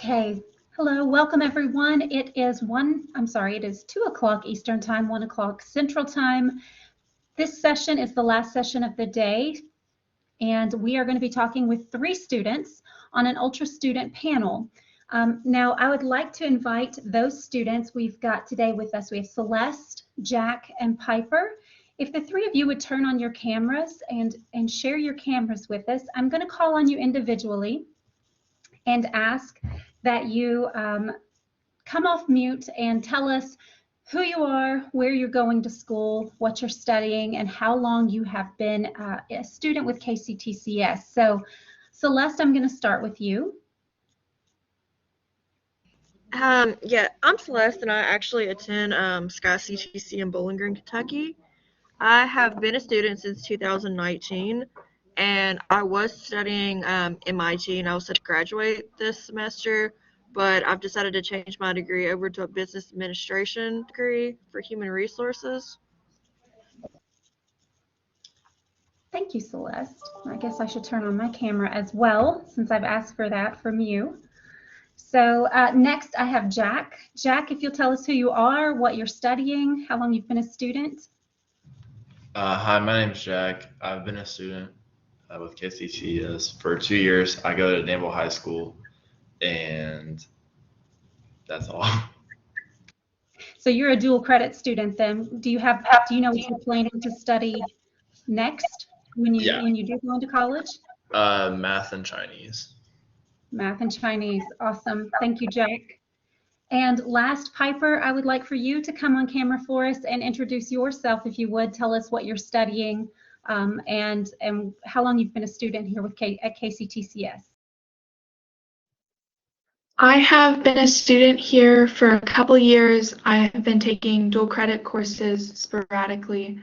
Okay. Hello, welcome everyone. It is 2 o'clock Eastern Time, 1 o'clock Central Time. This session is the last session of the day, and we are going to be talking with 3 students on an Ultra student panel. Now, I would like to invite those students we've got today with us. We have Celeste, Jack, and Piper. If the 3 of you would turn on your cameras and share your cameras with us, I'm going to call on you individually and ask that you come off mute and tell us who you are, where you're going to school, what you're studying, and how long you have been a student with KCTCS. So, Celeste, I'm going to start with you. Yeah, I'm Celeste, and I actually attend SKYCTC in Bowling Green, Kentucky. I have been a student since 2019, and I was studying MIT, and I was set to graduate this semester, but I've decided to change my degree over to a business administration degree for human resources. Thank you, Celeste. I guess I should turn on my camera as well, since I've asked for that from you. So next I have Jack. Jack, if you'll tell us who you are, what you're studying, how long you've been a student. Hi, my name's Jack. I've been a student with KCTS for 2 years. I go to Naval High School, and that's all. So you're a dual credit student then. Do you know what you're planning to study next when you do go into college? Math and Chinese. Math and Chinese. Awesome. Thank you, Jack. And last, Piper, I would like for you to come on camera for us and introduce yourself, if you would. Tell us what you're studying and how long you've been a student here at KCTCS. I have been a student here for a couple years. I have been taking dual credit courses sporadically.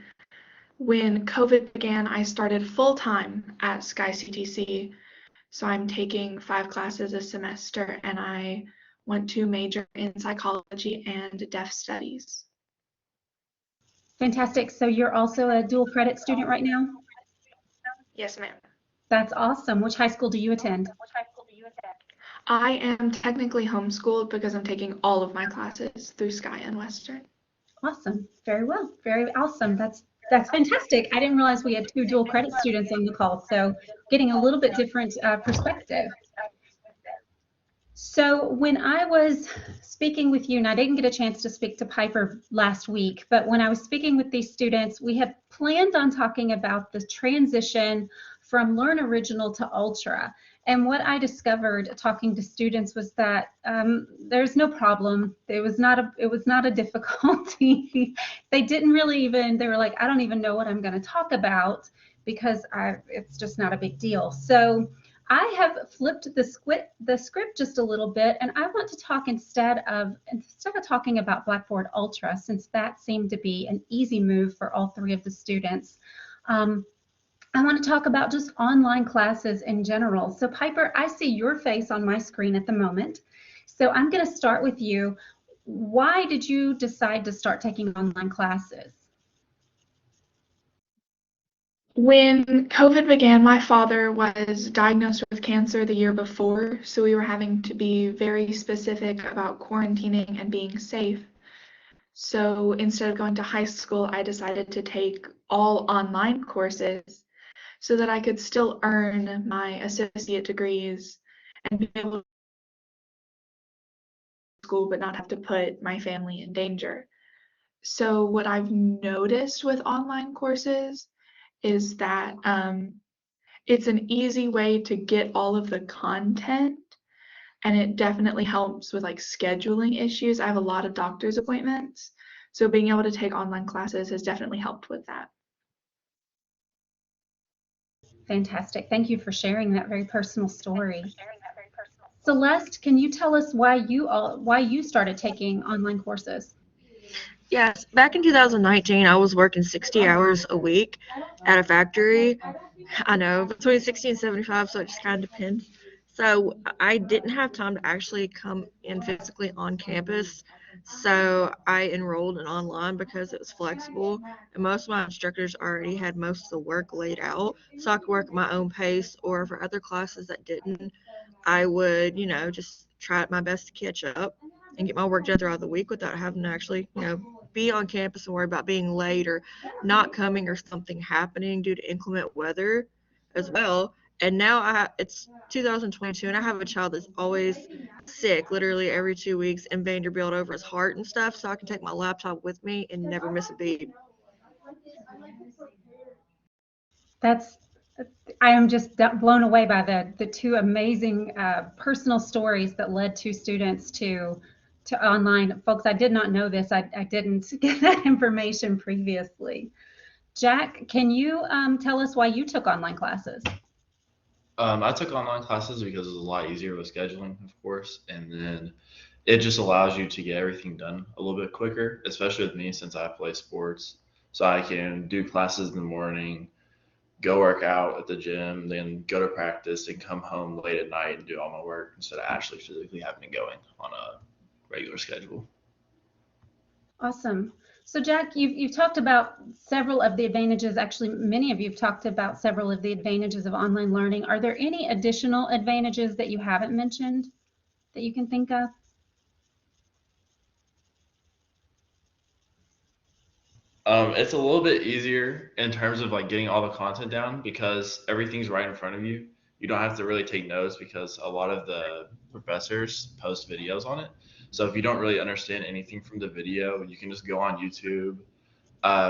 When COVID began, I started full-time at SKYCTC. So I'm taking 5 classes a semester, and I want to major in psychology and deaf studies. Fantastic. So you're also a dual credit student right now? Yes, ma'am. That's awesome. Which high school do you attend? I am technically homeschooled because I'm taking all of my classes through Sky and Western. Awesome. Very well. Very awesome. That's fantastic. I didn't realize we had 2 dual credit students on the call, so getting a little bit different perspective. So when I was speaking with you, and I didn't get a chance to speak to Piper last week, but when I was speaking with these students, we had planned on talking about the transition from Learn Original to Ultra. And what I discovered talking to students was that there's no problem. It was not a difficulty. They didn't really even, they were like, I don't even know what I'm going to talk about because it's just not a big deal. So I have flipped the script just a little bit, and I want to talk instead of talking about Blackboard Ultra, since that seemed to be an easy move for all 3 of the students. I want to talk about just online classes in general. So Piper, I see your face on my screen at the moment. So I'm going to start with you. Why did you decide to start taking online classes? When COVID began, my father was diagnosed with cancer the year before, so we were having to be very specific about quarantining and being safe. So instead of going to high school, I decided to take all online courses so that I could still earn my associate degrees and be able to school but not have to put my family in danger. So what I've noticed with online courses is that it's an easy way to get all of the content, and it definitely helps with like scheduling issues. I have a lot of doctor's appointments, so being able to take online classes has definitely helped with that. Fantastic. Thank you for sharing that very personal story. Celeste, can you tell us why you started taking online courses? Yes, back in 2019, I was working 60 hours a week at a factory. I know, between 60 and 75, so it just kind of depends. So I didn't have time to actually come in physically on campus. So I enrolled in online because it was flexible, and most of my instructors already had most of the work laid out, so I could work at my own pace, or for other classes that didn't, I would, just try my best to catch up and get my work done throughout the week without having to actually, be on campus and worry about being late or not coming or something happening due to inclement weather as well. And now it's 2022 and I have a child that's always sick literally every 2 weeks in Vanderbilt over his heart and stuff, so I can take my laptop with me and never miss a beat. I am just blown away by the two amazing personal stories that led two students to online. Folks, I did not know this. I didn't get that information previously. Jack, can you tell us why you took online classes? I took online classes because it was a lot easier with scheduling, of course, and then it just allows you to get everything done a little bit quicker, especially with me since I play sports. So I can do classes in the morning, go work out at the gym, then go to practice and come home late at night and do all my work instead of actually physically having to go in on a regular schedule. Awesome. So Jack, you've talked about several of the advantages. Actually, many of you have talked about several of the advantages of online learning. Are there any additional advantages that you haven't mentioned that you can think of? It's a little bit easier in terms of like getting all the content down because everything's right in front of you. You don't have to really take notes because a lot of the professors post videos on it. So if you don't really understand anything from the video, you can just go on YouTube.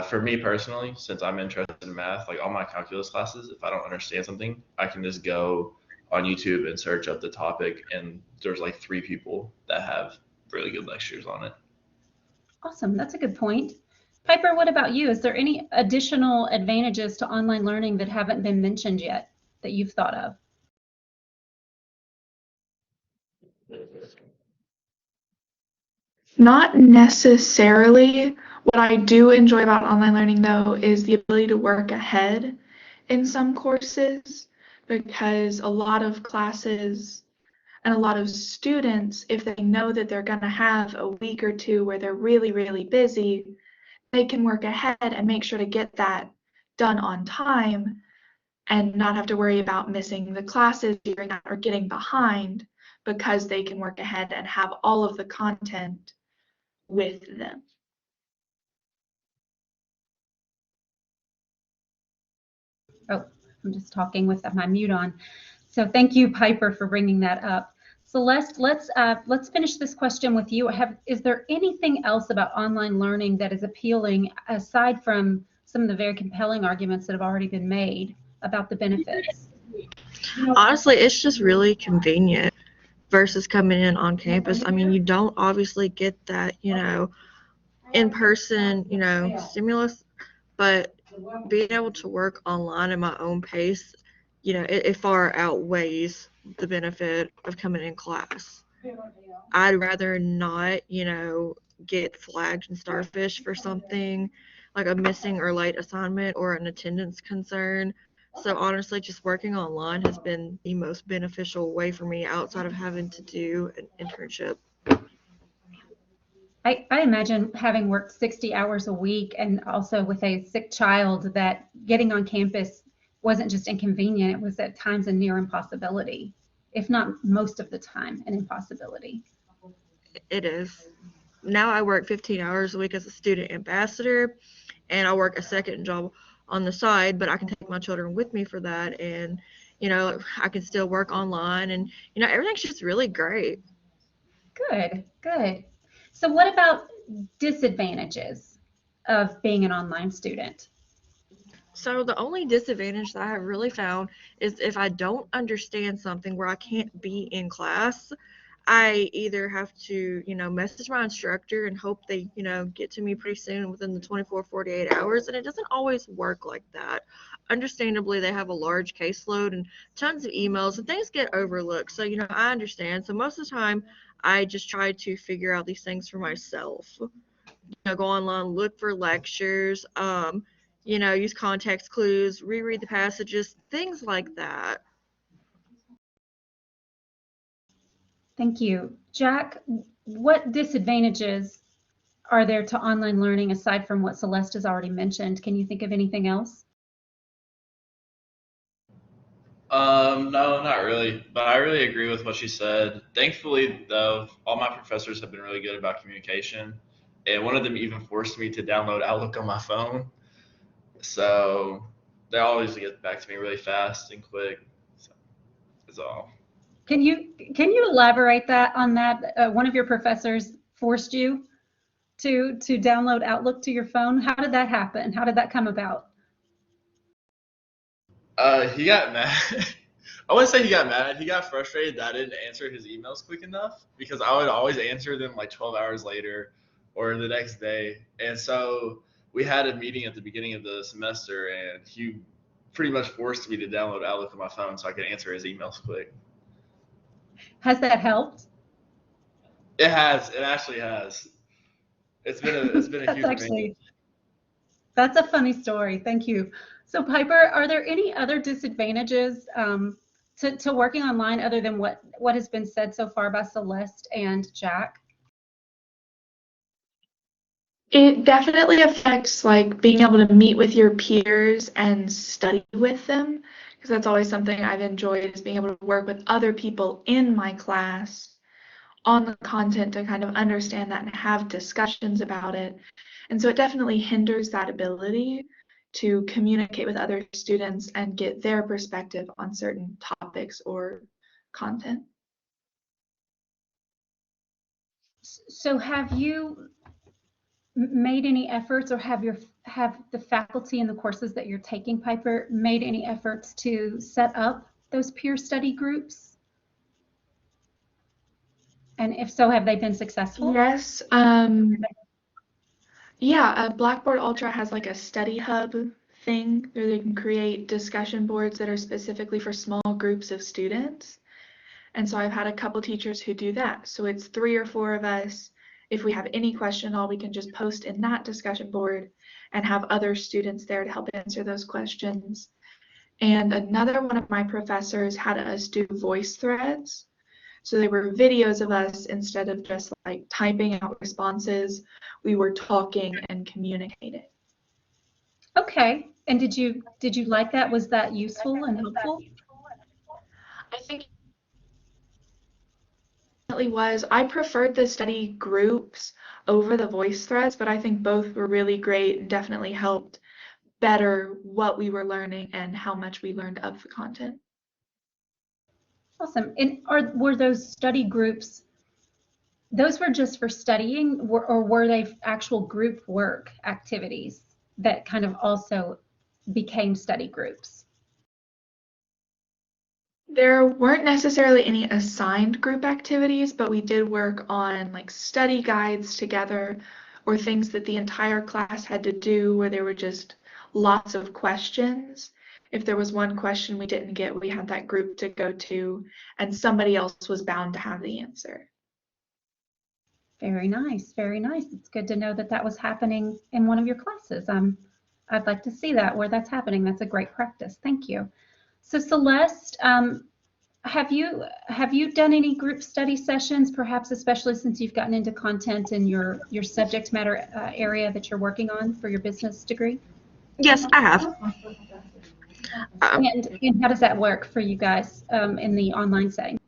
For me personally, since I'm interested in math, like all my calculus classes, if I don't understand something, I can just go on YouTube and search up the topic, and there's like 3 people that have really good lectures on it. Awesome. That's a good point. Piper, what about you? Is there any additional advantages to online learning that haven't been mentioned yet that you've thought of? Not necessarily. What I do enjoy about online learning, though, is the ability to work ahead in some courses, because a lot of classes and a lot of students, if they know that they're going to have a week or two where they're really, really busy, they can work ahead and make sure to get that done on time and not have to worry about missing the classes during that or getting behind, because they can work ahead and have all of the content with them. Oh, I'm just talking with my mute on. So thank you, Piper, for bringing that up. Celeste, let's finish this question with you. Is there anything else about online learning that is appealing aside from some of the very compelling arguments that have already been made about the benefits? Honestly, it's just really convenient versus coming in on campus. I mean, you don't obviously get that, in person, stimulus, but being able to work online at my own pace, it far outweighs the benefit of coming in class. I'd rather not, get flagged and starfish for something like a missing or late assignment or an attendance concern. So honestly, just working online has been the most beneficial way for me outside of having to do an internship. I imagine, having worked 60 hours a week and also with a sick child, that getting on campus wasn't just inconvenient, it was at times a near impossibility, if not most of the time an impossibility. It is. Now I work 15 hours a week as a student ambassador, and I work a second job on the side, but I can take my children with me for that, and I can still work online, and everything's just really great. Good, good. So what about disadvantages of being an online student? So the only disadvantage that I have really found is if I don't understand something where I can't be in class, I either have to, message my instructor and hope they, get to me pretty soon within the 48 hours. And it doesn't always work like that. Understandably, they have a large caseload and tons of emails and things get overlooked. So, I understand. So most of the time, I just try to figure out these things for myself. Go online, look for lectures, use context clues, reread the passages, things like that. Thank you. Jack, what disadvantages are there to online learning aside from what Celeste has already mentioned? Can you think of anything else? No, not really. But I really agree with what she said. Thankfully, though, all my professors have been really good about communication. And one of them even forced me to download Outlook on my phone. So they always get back to me really fast and quick. So that's all. Can you elaborate that on that? One of your professors forced you to download Outlook to your phone. How did that happen? How did that come about? He got mad. I wouldn't say he got mad. He got frustrated that I didn't answer his emails quick enough because I would always answer them like 12 hours later or the next day. And so we had a meeting at the beginning of the semester, and he pretty much forced me to download Outlook on my phone so I could answer his emails quick. Has that helped? It has. It actually has. It's been a That's huge advantage. actually that's a funny story. Thank you. So Piper, are there any other disadvantages to working online other than what has been said so far by Celeste and Jack? It definitely affects like being able to meet with your peers and study with them, because that's always something I've enjoyed is being able to work with other people in my class on the content to kind of understand that and have discussions about it. And so it definitely hinders that ability to communicate with other students and get their perspective on certain topics or content. So have you made any efforts, or have the faculty in the courses that you're taking, Piper, made any efforts to set up those peer study groups? And if so, have they been successful? Yes, yeah, Blackboard Ultra has like a study hub thing where they can create discussion boards that are specifically for small groups of students. And so I've had a couple teachers who do that. So it's 3 or 4 of us. If we have any question at all, we can just post in that discussion board and have other students there to help answer those questions. And another one of my professors had us do voice threads. So they were videos of us instead of just like typing out responses. We were talking and communicating. Okay. And did you like that? Was that useful and helpful? I think it definitely was. I preferred the study groups over the voice threads, but I think both were really great and definitely helped better what we were learning and how much we learned of the content. Awesome. And were those study groups, those were just for studying, or were they actual group work activities that kind of also became study groups? There weren't necessarily any assigned group activities, but we did work on like study guides together or things that the entire class had to do where there were just lots of questions. If there was one question we didn't get, we had that group to go to, and somebody else was bound to have the answer. Very nice, very nice. It's good to know that that was happening in one of your classes. I'd like to see that where that's happening. That's a great practice. Thank you. So Celeste, have you done any group study sessions, perhaps especially since you've gotten into content in your subject matter area that you're working on for your business degree? Yes, I have. And how does that work for you guys in the online setting?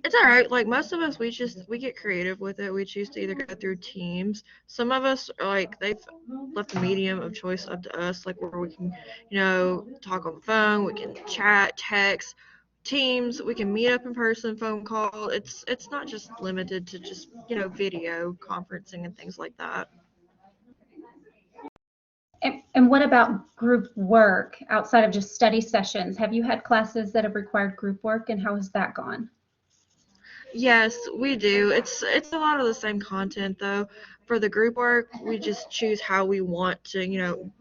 It's all right. Like most of us, we get creative with it. We choose to either go through teams. Some of us are like they've left the medium of choice up to us, like where we can, talk on the phone, we can chat, text, teams, we can meet up in person, phone call. It's not just limited to just video conferencing and things like that. And what about group work outside of just study sessions? Have you had classes that have required group work, and how has that gone? Yes, we do. It's a lot of the same content though. For the group work, we just choose how we want to,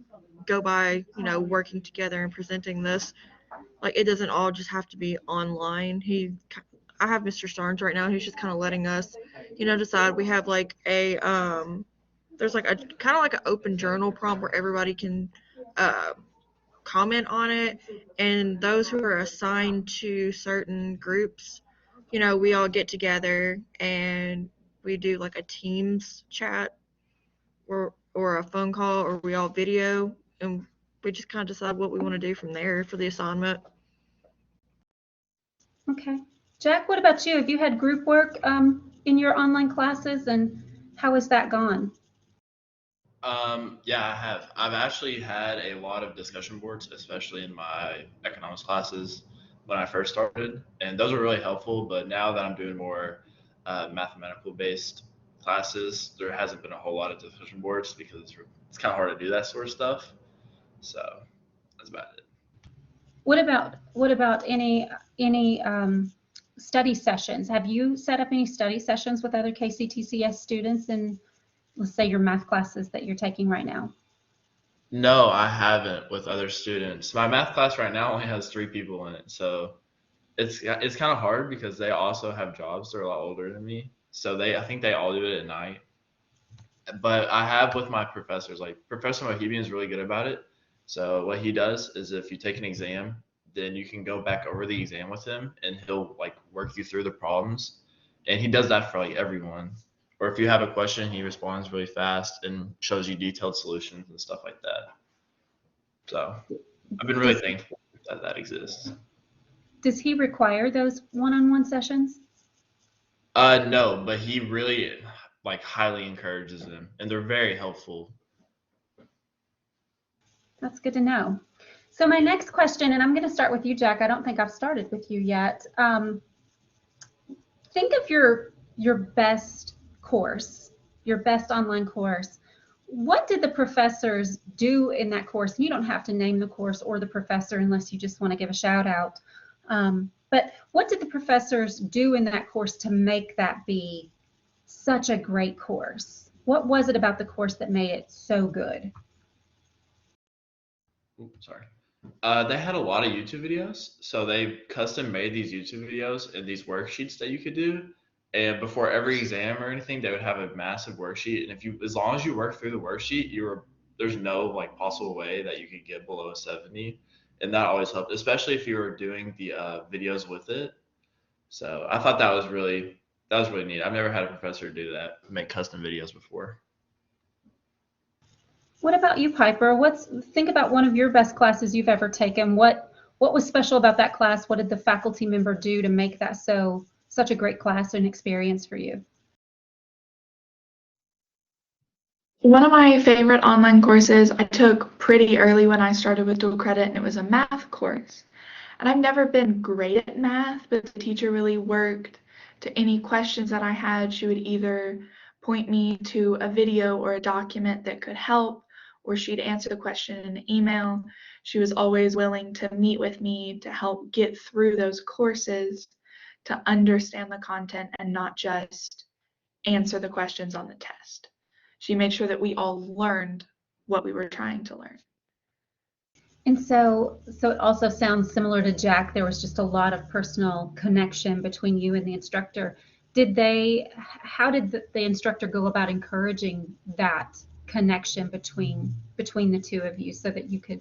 go by, working together and presenting this. Like it doesn't all just have to be online. I have Mr. Starnes right now. He's just kind of letting us, decide. We have like there's like a kind of like an open journal prompt where everybody can uh, comment on it, and those who are assigned to certain groups, we all get together and we do like a Teams chat or a phone call, or we all video, and we just kind of decide what we want to do from there for the assignment. Okay. Jack, what about you? Have you had group work in your online classes, and how has that gone? Yeah, I have. I've actually had a lot of discussion boards, especially in my economics classes when I first started, and those were really helpful. But now that I'm doing more mathematical based classes, there hasn't been a whole lot of discussion boards because it's kind of hard to do that sort of stuff. So that's about it. What about any study sessions? Have you set up any study sessions with other KCTCS students in, let's say, your math classes that you're taking right now? No, I haven't with other students. My math class right now only has 3 people in it, so it's kind of hard because they also have jobs. They're a lot older than me, so I think they all do it at night. But I have with my professors, like Professor Mohibian is really good about it. So what he does is if you take an exam, then you can go back over the exam with him and he'll like work you through the problems. And he does that for like everyone. Or if you have a question, he responds really fast and shows you detailed solutions and stuff like that. So I've been really Does, thankful that that exists. does he require those one-on-one sessions? No, but he really like highly encourages them and they're very helpful. That's good to know. So my next question, and I'm going to start with you, Jack. I don't think I've started with you yet. Think of your best course, your best online course. What did the professors do in that course? And you don't have to name the course or the professor unless you just want to give a shout out. But what did the professors do in that course to make that be such a great course? What was it about the course that made it so good? Oops, sorry. They had a lot of YouTube videos, so they custom made these YouTube videos and these worksheets that you could do. And before every exam or anything, they would have a massive worksheet. And if you, as long as you work through the worksheet, there's no like possible way that you could get below a 70, and that always helped, especially if you were doing the videos with it. So I thought that was really neat. I've never had a professor do that, make custom videos before. What about you, Piper? Think about one of your best classes you've ever taken. What was special about that class? What did the faculty member do to make that such a great class and experience for you? One of my favorite online courses I took pretty early when I started with dual credit, and it was a math course. And I've never been great at math, but the teacher really worked to any questions that I had. She would either point me to a video or a document that could help, or she'd answer the question in an email. She was always willing to meet with me to help get through those courses, to understand the content and not just answer the questions on the test. She made sure that we all learned what we were trying to learn. And so it also sounds similar to Jack. There was just a lot of personal connection between you and the instructor. How did the instructor go about encouraging that connection between the two of you so that you could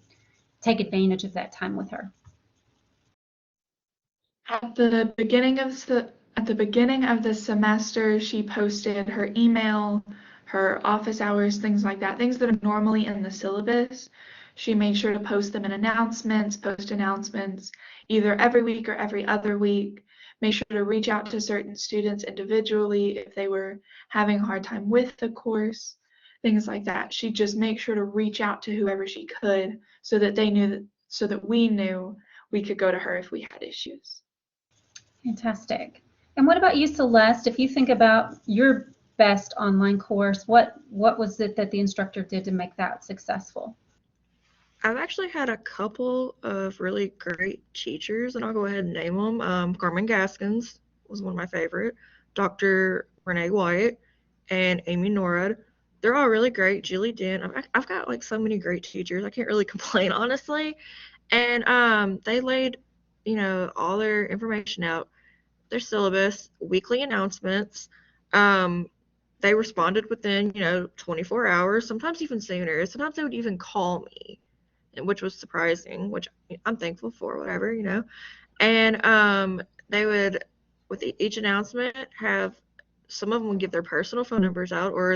take advantage of that time with her? At the beginning of the semester, she posted her email, her office hours, things like that, things that are normally in the syllabus. She made sure to post them in post announcements, either every week or every other week. Make sure to reach out to certain students individually if they were having a hard time with the course, things like that. She'd just make sure to reach out to whoever she could so that we knew we could go to her if we had issues. Fantastic. And what about you, Celeste? If you think about your best online course, what was it that the instructor did to make that successful? I've actually had a couple of really great teachers, and I'll go ahead and name them. Carmen Gaskins was one of my favorite, Dr. Renee White, and Amy Norad. They're all really great. Julie Dent. I've got like so many great teachers. I can't really complain, honestly. And they laid, all their information out, their syllabus, weekly announcements. They responded within, 24 hours, sometimes even sooner. Sometimes they would even call me, which was surprising, which I'm thankful for, whatever. And they would, with each announcement, have some of them would give their personal phone numbers out, or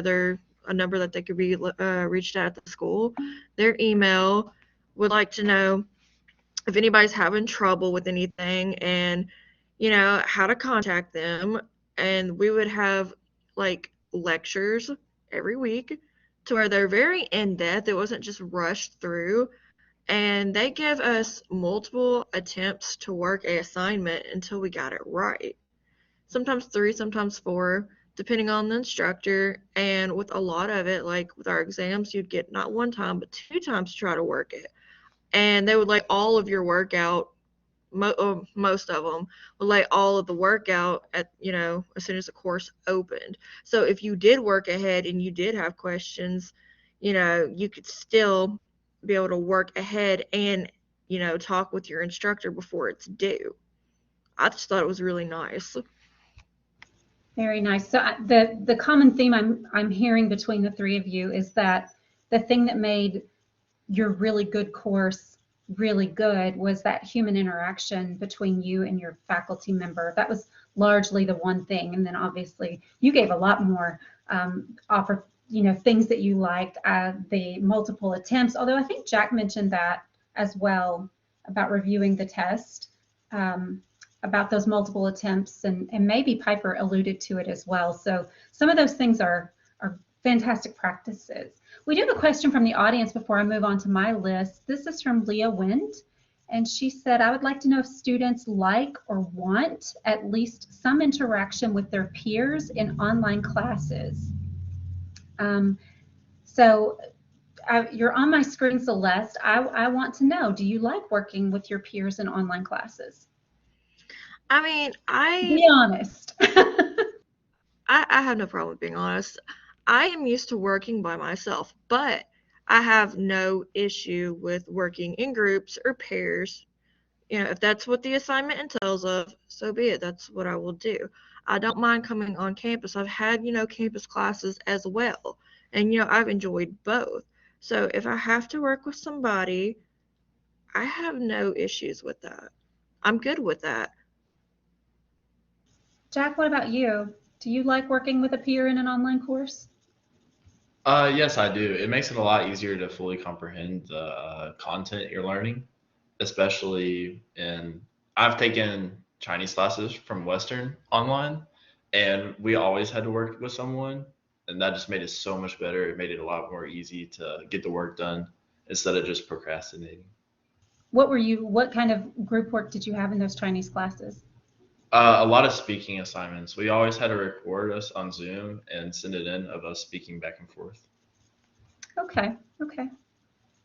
a number that they could be reached at the school. Their email would like to know if anybody's having trouble with anything, and how to contact them. And we would have like lectures every week to where they're very in-depth. It wasn't just rushed through. And they give us multiple attempts to work a assignment until we got it right. Sometimes 3, sometimes 4, depending on the instructor. And with a lot of it, like with our exams, you'd get not 1 time, but 2 times to try to work it. And they would lay all of your work out. Most of them would lay all of the work out at, as soon as the course opened. So if you did work ahead and you did have questions, you could still be able to work ahead and, talk with your instructor before it's due. I just thought it was really nice. Very nice. So the common theme I'm hearing between the 3 of you is that the thing that made your really good course really good was that human interaction between you and your faculty member. That was largely the one thing. And then obviously you gave a lot more things that you liked, the multiple attempts, although I think Jack mentioned that as well about reviewing the test, about those multiple attempts, and maybe Piper alluded to it as well. So some of those things are fantastic practices. We do have a question from the audience before I move on to my list. This is from Leah Wind, and she said, I would like to know if students like or want at least some interaction with their peers in online classes. You're on my screen, Celeste. I want to know, do you like working with your peers in online classes? I mean, Be honest. I have no problem with being honest. I am used to working by myself, but I have no issue with working in groups or pairs. If that's what the assignment entails of, so be it. That's what I will do. I don't mind coming on campus. I've had, campus classes as well. And, I've enjoyed both. So if I have to work with somebody, I have no issues with that. I'm good with that. Jack, what about you? Do you like working with a peer in an online course? Yes, I do. It makes it a lot easier to fully comprehend the content you're learning, especially I've taken Chinese classes from Western online, and we always had to work with someone, and that just made it so much better. It made it a lot more easy to get the work done instead of just procrastinating. What kind of group work did you have in those Chinese classes? A lot of speaking assignments. We always had to record us on Zoom and send it in of us speaking back and forth. Okay.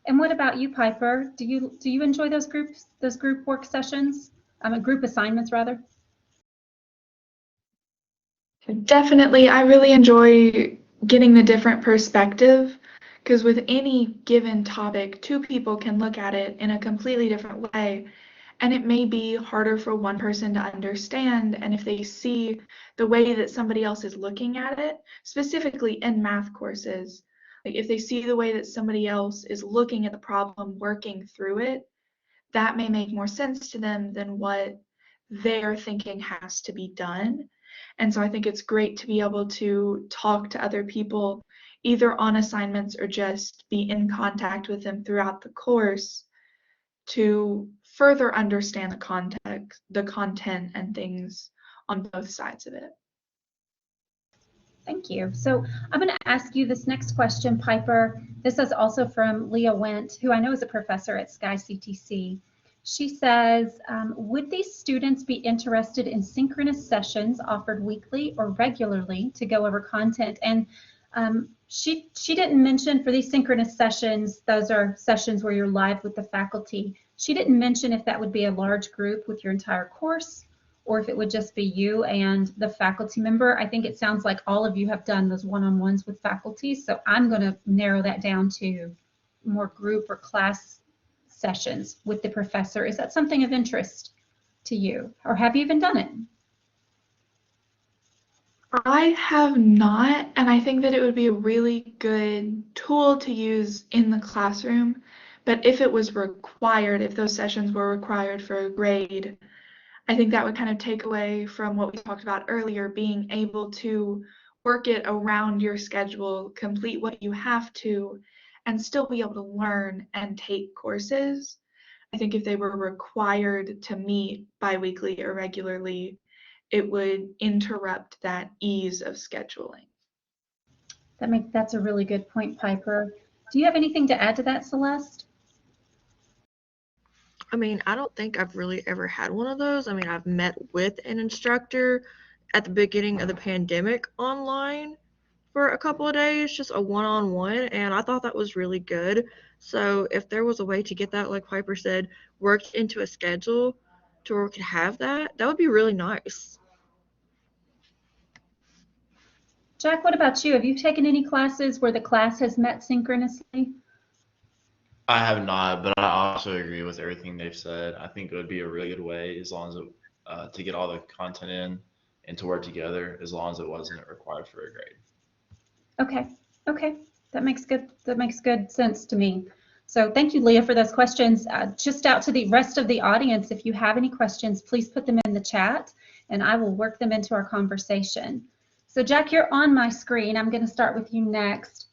And what about you, Piper? Do you enjoy those group work sessions? Group assignments rather? Definitely, I really enjoy getting the different perspective, because with any given topic, 2 people can look at it in a completely different way. And it may be harder for one person to understand, and if they see the way that somebody else is looking at it, specifically in math courses, like if they see the way that somebody else is looking at the problem, working through it, that may make more sense to them than what they're thinking has to be done. And so I think it's great to be able to talk to other people, either on assignments or just be in contact with them throughout the course, to further understand the context, the content, and things on both sides of it. Thank you. So I'm going to ask you this next question, Piper. This is also from Leah Went, who I know is a professor at SKYCTC. She says, would these students be interested in synchronous sessions offered weekly or regularly to go over content? And she didn't mention for these synchronous sessions, those are sessions where you're live with the faculty. She didn't mention if that would be a large group with your entire course or if it would just be you and the faculty member. I think it sounds like all of you have done those one-on-ones with faculty, so I'm going to narrow that down to more group or class sessions with the professor. Is that something of interest to you, or have you even done it? I have not, and I think that it would be a really good tool to use in the classroom, but if it was required, if those sessions were required for a grade, I think that would kind of take away from what we talked about earlier, being able to work it around your schedule, complete what you have to, and still be able to learn and take courses. I think if they were required to meet biweekly or regularly, it would interrupt that ease of scheduling. That's a really good point, Piper. Do you have anything to add to that, Celeste? I mean, I don't think I've really ever had one of those. I mean, I've met with an instructor at the beginning of the pandemic online for a couple of days, just a one-on-one, and I thought that was really good. So if there was a way to get that, like Piper said, worked into a schedule to where we could have that, that would be really nice. Jack, what about you? Have you taken any classes where the class has met synchronously? I have not, but I also agree with everything they've said. I think it would be a really good way, as long as it, to get all the content in and to work together, as long as it wasn't required for a grade. Okay, that makes good sense to me. So thank you, Leah, for those questions. Just out to the rest of the audience, if you have any questions, please put them in the chat and I will work them into our conversation. So Jack, you're on my screen. I'm going to start with you next.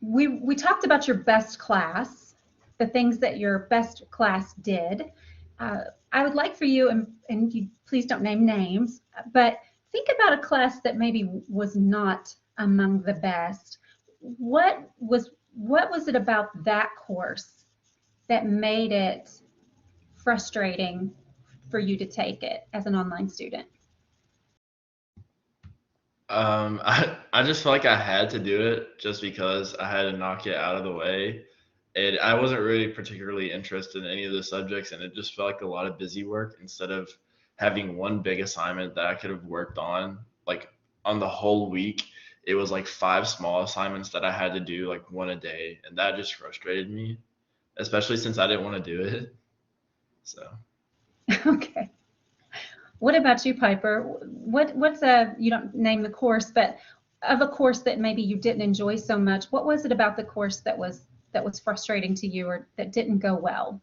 We talked about your best class, the things that your best class did. I would like for you, and you please don't name names, but think about a class that maybe was not among the best. What was it about that course that made it frustrating for you to take it as an online student? I just felt like I had to do it just because I had to knock it out of the way. And I wasn't really particularly interested in any of the subjects, and it just felt like a lot of busy work instead of having one big assignment that I could have worked on. Like on the whole week, it was like 5 small assignments that I had to do, like one a day, and that just frustrated me, especially since I didn't want to do it. So. Okay. What about you, Piper? What's you don't name the course, but of a course that maybe you didn't enjoy so much, what was it about the course that was frustrating to you or that didn't go well?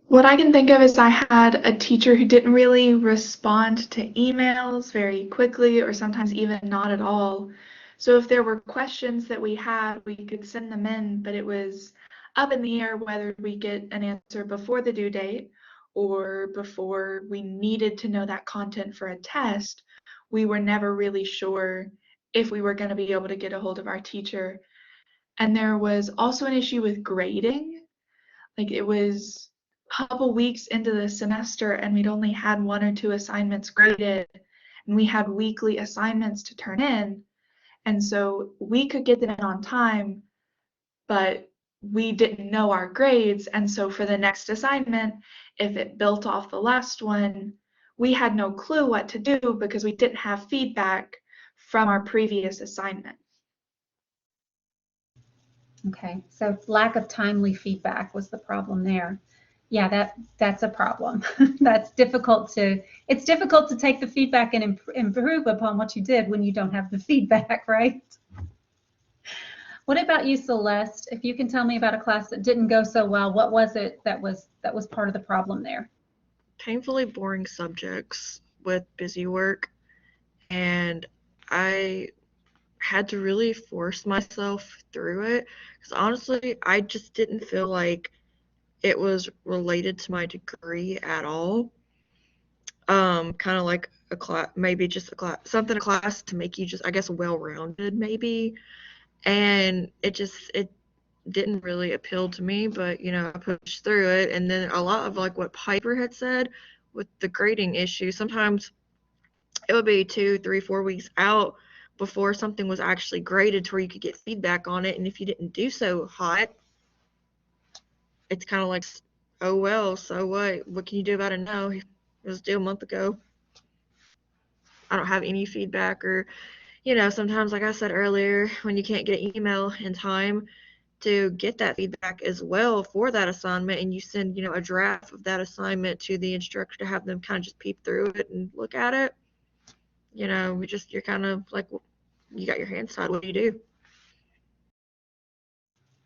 What I can think of is I had a teacher who didn't really respond to emails very quickly or sometimes even not at all. So if there were questions that we had, we could send them in, but it was up in the air whether we get an answer before the due date or before we needed to know that content for a test. We were never really sure if we were going to be able to get a hold of our teacher. And there was also an issue with grading. Like it was a couple weeks into the semester and we'd only had 1 or 2 assignments graded and we had weekly assignments to turn in. And so we could get them in on time, but we didn't know our grades. And so for the next assignment, if it built off the last one, we had no clue what to do because we didn't have feedback from our previous assignment. Okay, so lack of timely feedback was the problem there. Yeah, that's a problem. It's difficult to take the feedback and improve upon what you did when you don't have the feedback, right? What about you, Celeste? If you can tell me about a class that didn't go so well, what was it that was part of the problem there? Painfully boring subjects with busy work, and I had to really force myself through it because honestly, I just didn't feel like it was related to my degree at all. Kind of like a class, maybe just a class, something a class to make you just, I guess, well-rounded maybe. And it didn't really appeal to me, but I pushed through it. And then a lot of like what Piper had said with the grading issue, sometimes it would be 2, 3, 4 weeks out before something was actually graded to where you could get feedback on it. And if you didn't do so hot, it's kind of like, oh well, so what can you do about it now? It was due a month ago. I don't have any feedback. Or sometimes, like I said earlier, when you can't get an email in time to get that feedback as well for that assignment, and you send a draft of that assignment to the instructor to have them kind of just peep through it and look at it, you're kind of like, you got your hands tied. What do you do?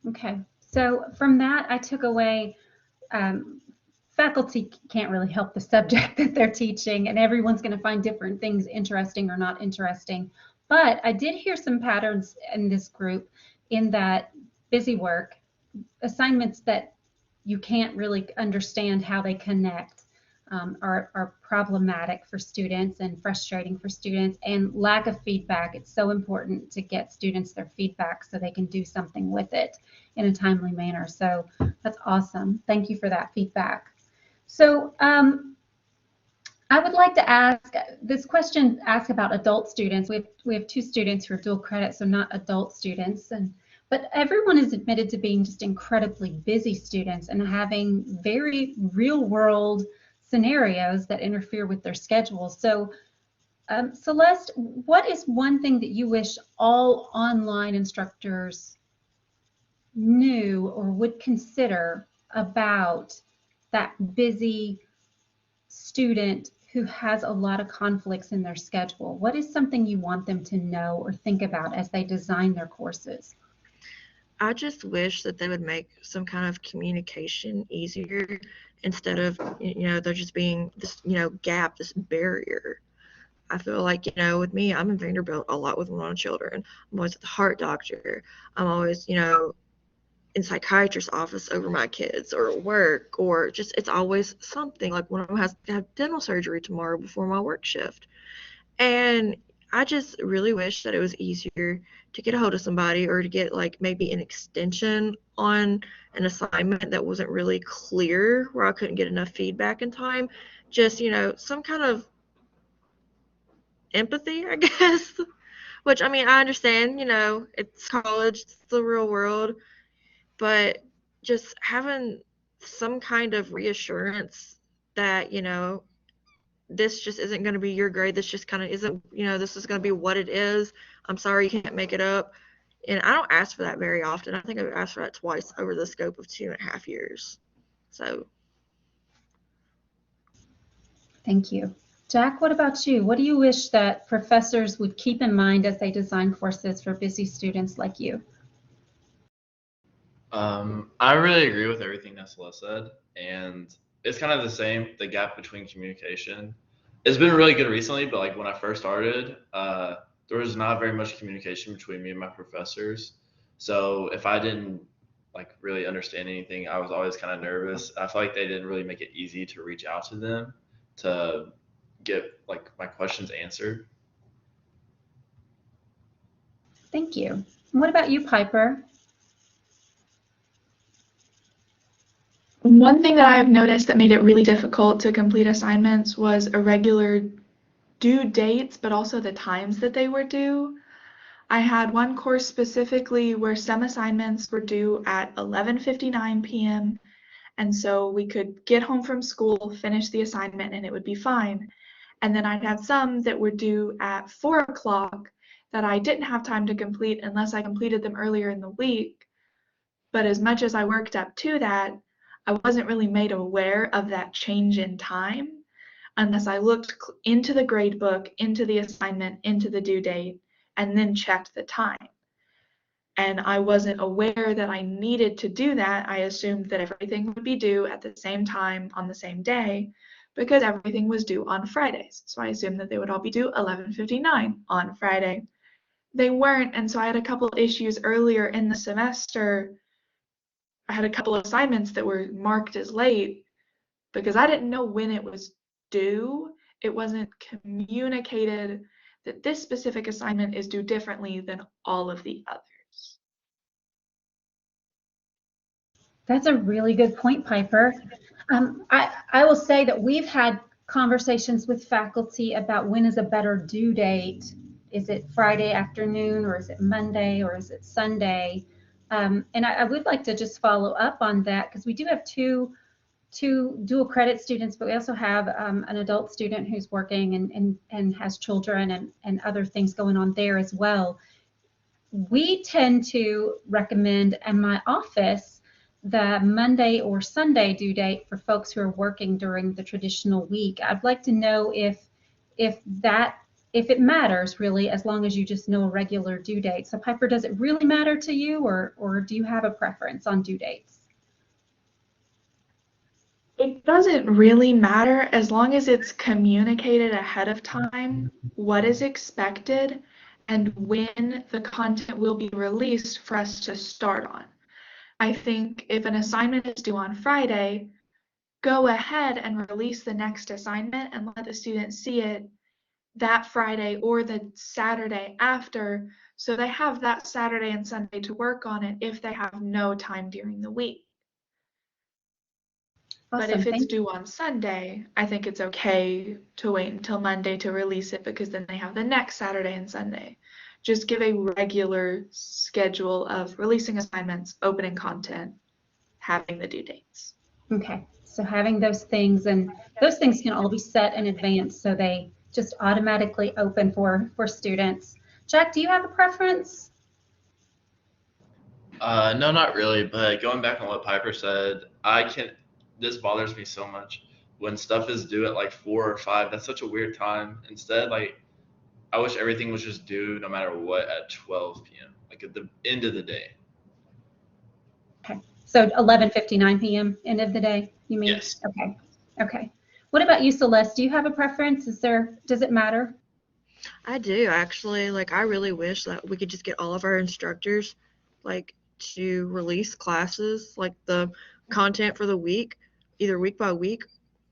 Okay, so from that I took away faculty can't really help the subject that they're teaching, and everyone's going to find different things interesting or not interesting. But I did hear some patterns in this group in that busy work, assignments that you can't really understand how they connect are problematic for students and frustrating for students, and lack of feedback. It's so important to get students their feedback so they can do something with it in a timely manner. So that's awesome. Thank you for that feedback. So I would like to ask this question, ask about adult students. We have 2 students who are dual credit, so not adult students, but everyone is admitted to being just incredibly busy students and having very real world scenarios that interfere with their schedules. So Celeste, what is one thing that you wish all online instructors knew or would consider about that busy student who has a lot of conflicts in their schedule? What is something you want them to know or think about as they design their courses? I just wish that they would make some kind of communication easier instead of, there just being this, gap, this barrier. I feel like, with me, I'm in Vanderbilt a lot with one children. I'm always at the heart doctor. I'm always, in psychiatrist's office over my kids, or at work, or just, it's always something. Like one of them has to have dental surgery tomorrow before my work shift. And I just really wish that it was easier to get a hold of somebody, or to get like maybe an extension on an assignment that wasn't really clear, where I couldn't get enough feedback in time. Just, some kind of empathy, I guess. Which, I mean, I understand, it's college, it's the real world, but just having some kind of reassurance that, this just isn't going to be your grade. This just kind of isn't, this is going to be what it is. I'm sorry you can't make it up. And I don't ask for that very often. I think I've asked for that twice over the scope of 2.5 years. So. Thank you. Jack, what about you? What do you wish that professors would keep in mind as they design courses for busy students like you? I really agree with everything that Celeste said, and it's kind of the same, the gap between communication. It's been really good recently, but like when I first started, there was not very much communication between me and my professors. So if I didn't like really understand anything, I was always kind of nervous. I feel like they didn't really make it easy to reach out to them to get like my questions answered. Thank you. What about you, Piper? One thing that I've noticed that made it really difficult to complete assignments was irregular due dates, but also the times that they were due. I had one course specifically where some assignments were due at 11:59 p.m. And so we could get home from school, finish the assignment, and it would be fine. And then I'd have some that were due at 4 o'clock that I didn't have time to complete unless I completed them earlier in the week. But as much as I worked up to that, I wasn't really made aware of that change in time unless I looked into the grade book, into the assignment, into the due date, and then checked the time. And I wasn't aware that I needed to do that. I assumed that everything would be due at the same time on the same day because everything was due on Fridays. So I assumed that they would all be due 11:59 on Friday. They weren't, and so I had a couple of issues earlier in the semester. I had a couple of assignments that were marked as late because I didn't know when it was due. It wasn't communicated that this specific assignment is due differently than all of the others. That's a really good point, Piper. I will say that we've had conversations with faculty about when is a better due date. Is it Friday afternoon, or is it Monday, or is it Sunday? And I would like to just follow up on that, because we do have two dual credit students, but we also have an adult student who's working and has children and other things going on there as well. We tend to recommend in my office the Monday or Sunday due date for folks who are working during the traditional week. I'd like to know if it matters really, as long as you just know a regular due date. So Piper, does it really matter to you, or do you have a preference on due dates? It doesn't really matter as long as it's communicated ahead of time what is expected and when the content will be released for us to start on. I think if an assignment is due on Friday, go ahead and release the next assignment and let the student see it that Friday or the Saturday after, so they have that Saturday and Sunday to work on it if they have no time during the week. But Awesome. if it's due on Sunday, I think it's okay to wait until Monday to release it, because then they have the next Saturday and Sunday. Just give a regular schedule of releasing assignments, opening content, having the due dates. Okay, so having those things, and those things can all be set in advance so they just automatically open for students. Jack, do you have a preference? No, not really. But going back on what Piper said, this bothers me so much when stuff is due at like 4 or 5. That's such a weird time. Instead, like, I wish everything was just due no matter what at 12 p.m. Like at the end of the day. Okay, so 11:59 p.m. end of the day, you mean? Yes. Okay. Okay. What about you, Celeste? Do you have a preference? Does it matter? I do actually. Like, I really wish that we could just get all of our instructors, like, to release classes, like the content for the week, either week by week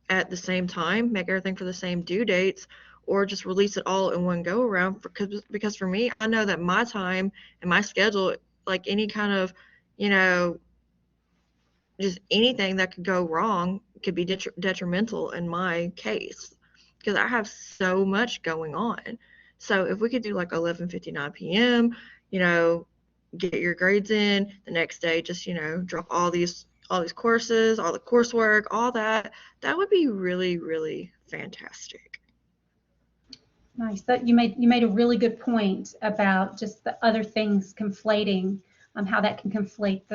at the same time, make everything for the same due dates, or just release it all in one go around. Because for me, I know that my time and my schedule, like any kind of, you know, just anything that could go wrong could be detrimental in my case, because I have so much going on. So if we could do like 11:59 p.m., you know, get your grades in the next day, just, you know, drop all these courses, all the coursework, all that, that would be really, really fantastic. Nice. That you made a really good point about just the other things conflating, how that can conflict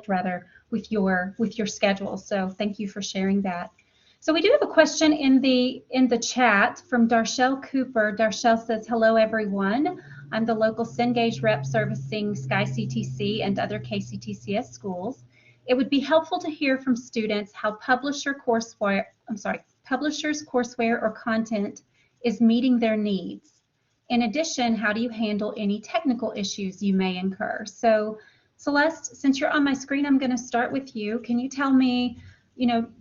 rather with your schedule. So thank you for sharing that. So we do have a question in the chat from Darshell Cooper. Darshell says, "Hello everyone. I'm the local Cengage rep servicing SKYCTC and other KCTCS schools. It would be helpful to hear from students how publishers' courseware or content is meeting their needs. In addition, how do you handle any technical issues you may incur?" So Celeste, since you're on my screen, I'm going to start with you. Can you tell me,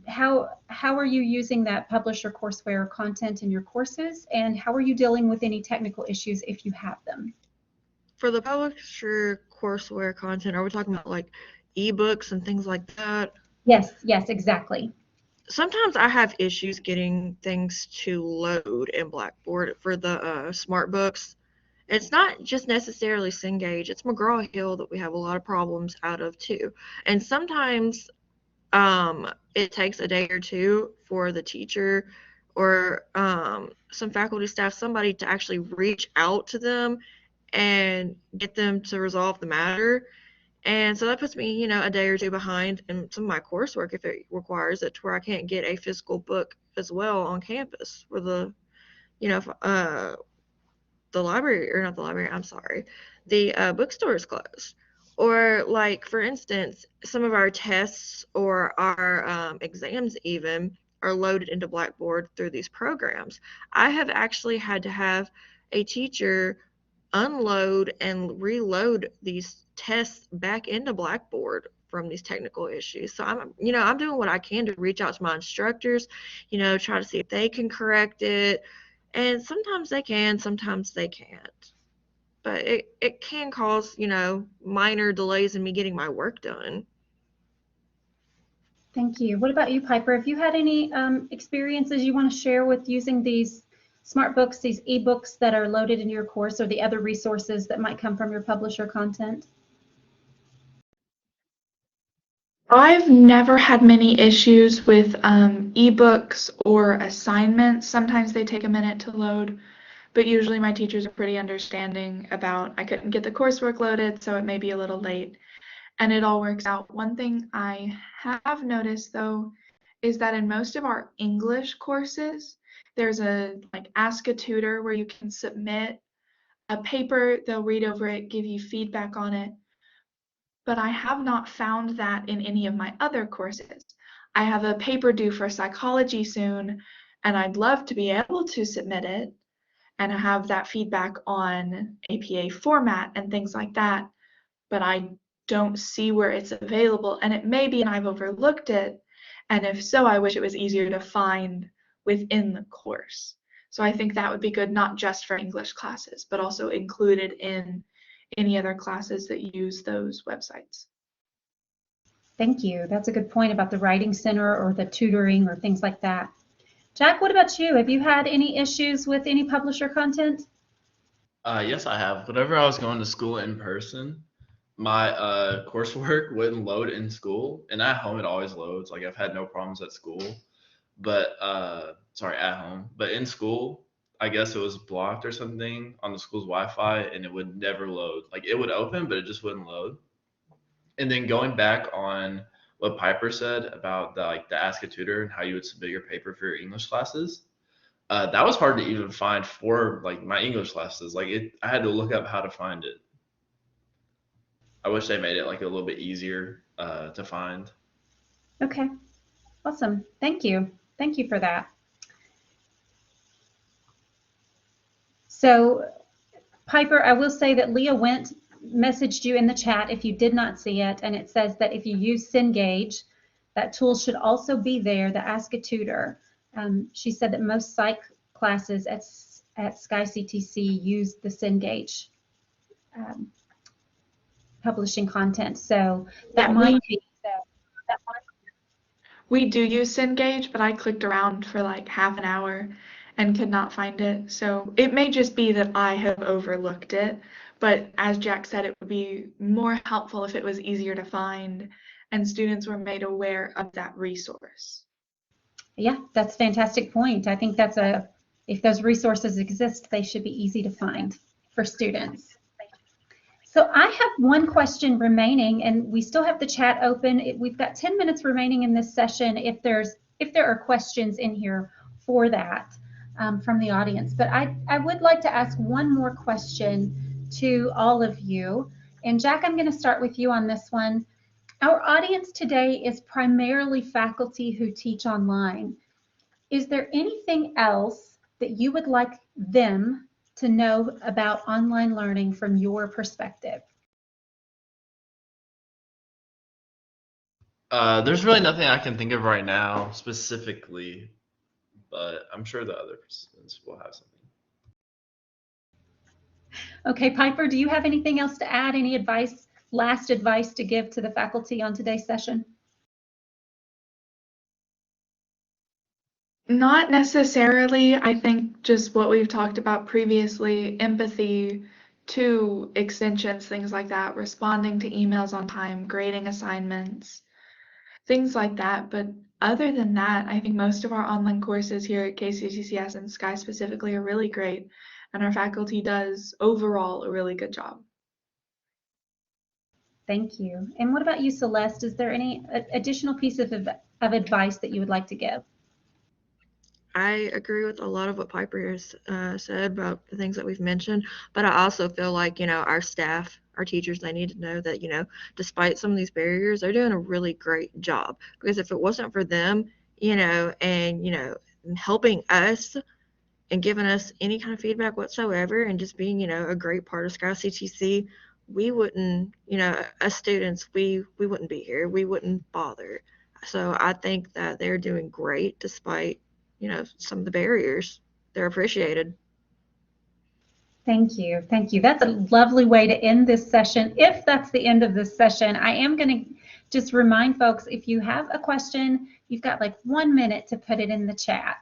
how are you using that publisher courseware content in your courses, and how are you dealing with any technical issues if you have them? For the publisher courseware content, are we talking about like ebooks and things like that? Yes, exactly. Sometimes I have issues getting things to load in Blackboard for the smart books. It's not just necessarily Cengage, it's McGraw-Hill that we have a lot of problems out of too. And sometimes it takes a day or two for the teacher or some faculty staff, somebody to actually reach out to them and get them to resolve the matter. And so that puts me, you know, a day or two behind in some of my coursework if it requires it, to where I can't get a physical book as well on campus for the, you know, the library, or not the library, I'm sorry, the bookstore is closed. Or like, for instance, some of our tests or our exams even are loaded into Blackboard through these programs. I have actually had to have a teacher unload and reload these tests back into Blackboard from these technical issues. So I'm doing what I can to reach out to my instructors, you know, try to see if they can correct it. And sometimes they can, sometimes they can't. But it can cause, you know, minor delays in me getting my work done. Thank you. What about you, Piper? Have you had any experiences you want to share with using these smart books, these ebooks that are loaded in your course, or the other resources that might come from your publisher content? I've never had many issues with ebooks or assignments. Sometimes they take a minute to load, but usually my teachers are pretty understanding about I couldn't get the coursework loaded, so it may be a little late, and it all works out. One thing I have noticed though is that in most of our English courses, there's a like Ask a Tutor where you can submit a paper, they'll read over it, give you feedback on it. But I have not found that in any of my other courses. I have a paper due for psychology soon, and I'd love to be able to submit it. and have that feedback on APA format and things like that, but I don't see where it's available, and it may be and I've overlooked it, and if so, I wish it was easier to find within the course. So I think that would be good, not just for English classes, but also included in any other classes that use those websites. Thank you. That's a good point about the writing center or the tutoring or things like that. Jack, what about you? Have you had any issues with any publisher content? Yes, I have. Whenever I was going to school in person, my coursework wouldn't load in school, and at home it always loads. Like I've had no problems at school, but sorry, at home. But in school, I guess it was blocked or something on the school's Wi-Fi, and it would never load. Like it would open, but it just wouldn't load. And then going back on what Piper said about the Ask a Tutor and how you would submit your paper for your English classes, that was hard to even find for like my English classes. I had to look up how to find it. I wish they made it like a little bit easier to find. Okay, awesome. Thank you. Thank you for that. So, Piper, I will say that Leah messaged you in the chat if you did not see it, and it says that if you use Cengage, that tool should also be there, the Ask a Tutor. She said that most psych classes at SKYCTC use the Cengage publishing content, so that Yeah, might be. We do use Cengage, but I clicked around for like half an hour and could not find it. So it may just be that I have overlooked it, but as Jack said, it would be more helpful if it was easier to find and students were made aware of that resource. Yeah, that's a fantastic point. I think if those resources exist, they should be easy to find for students. So I have one question remaining, and we still have the chat open. We've got 10 minutes remaining in this session if there are questions in here for that from the audience. But I would like to ask one more question to all of you. And Jack, I'm going to start with you on this one. Our audience today is primarily faculty who teach online. Is there anything else that you would like them to know about online learning from your perspective? There's really nothing I can think of right now specifically, but I'm sure the other participants will have something. Okay, Piper, do you have anything else to add? Any advice, last advice to give to the faculty on today's session? Not necessarily. I think just what we've talked about previously, empathy to extensions, things like that, responding to emails on time, grading assignments, things like that. But other than that, I think most of our online courses here at KCTCS and Sky specifically are really great, and our faculty does overall a really good job. Thank you. And what about you, Celeste? Is there any additional piece of advice that you would like to give? I agree with a lot of what Piper has said about the things that we've mentioned, but I also feel like, our staff, our teachers, they need to know that, despite some of these barriers, they're doing a really great job. Because if it wasn't for them, and helping us and giving us any kind of feedback whatsoever and just being, a great part of SKYCTC, we wouldn't, as students, we wouldn't be here. We wouldn't bother. So I think that they're doing great despite some of the barriers. They're appreciated. Thank you. Thank you. That's a lovely way to end this session. If that's the end of this session, I am going to just remind folks, if you have a question, you've got like 1 minute to put it in the chat.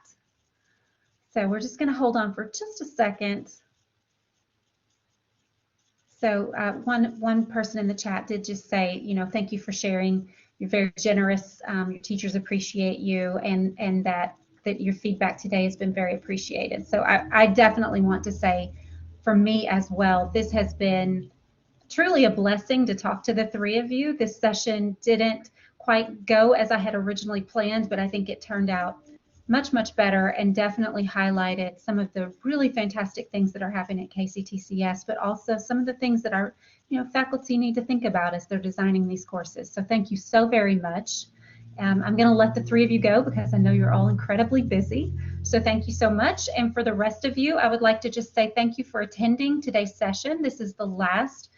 So we're just going to hold on for just a second. So one person in the chat did just say, thank you for sharing. You're very generous. Your teachers appreciate you, and that your feedback today has been very appreciated. So I definitely want to say, for me as well, this has been truly a blessing to talk to the three of you. This session didn't quite go as I had originally planned, but I think it turned out much, much better and definitely highlighted some of the really fantastic things that are happening at KCTCS, but also some of the things that our faculty need to think about as they're designing these courses. So thank you so very much. I'm going to let the three of you go because I know you're all incredibly busy. So thank you so much. And for the rest of you, I would like to just say thank you for attending today's session. This is the last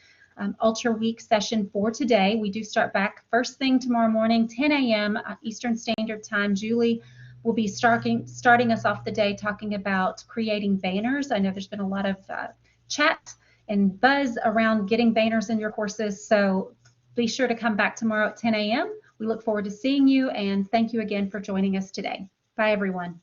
Ultra Week session for today. We do start back first thing tomorrow morning, 10 a.m. Eastern Standard Time. Julie will be starting us off the day talking about creating banners. I know there's been a lot of chat and buzz around getting banners in your courses. So be sure to come back tomorrow at 10 a.m. We look forward to seeing you, and thank you again for joining us today. Bye, everyone.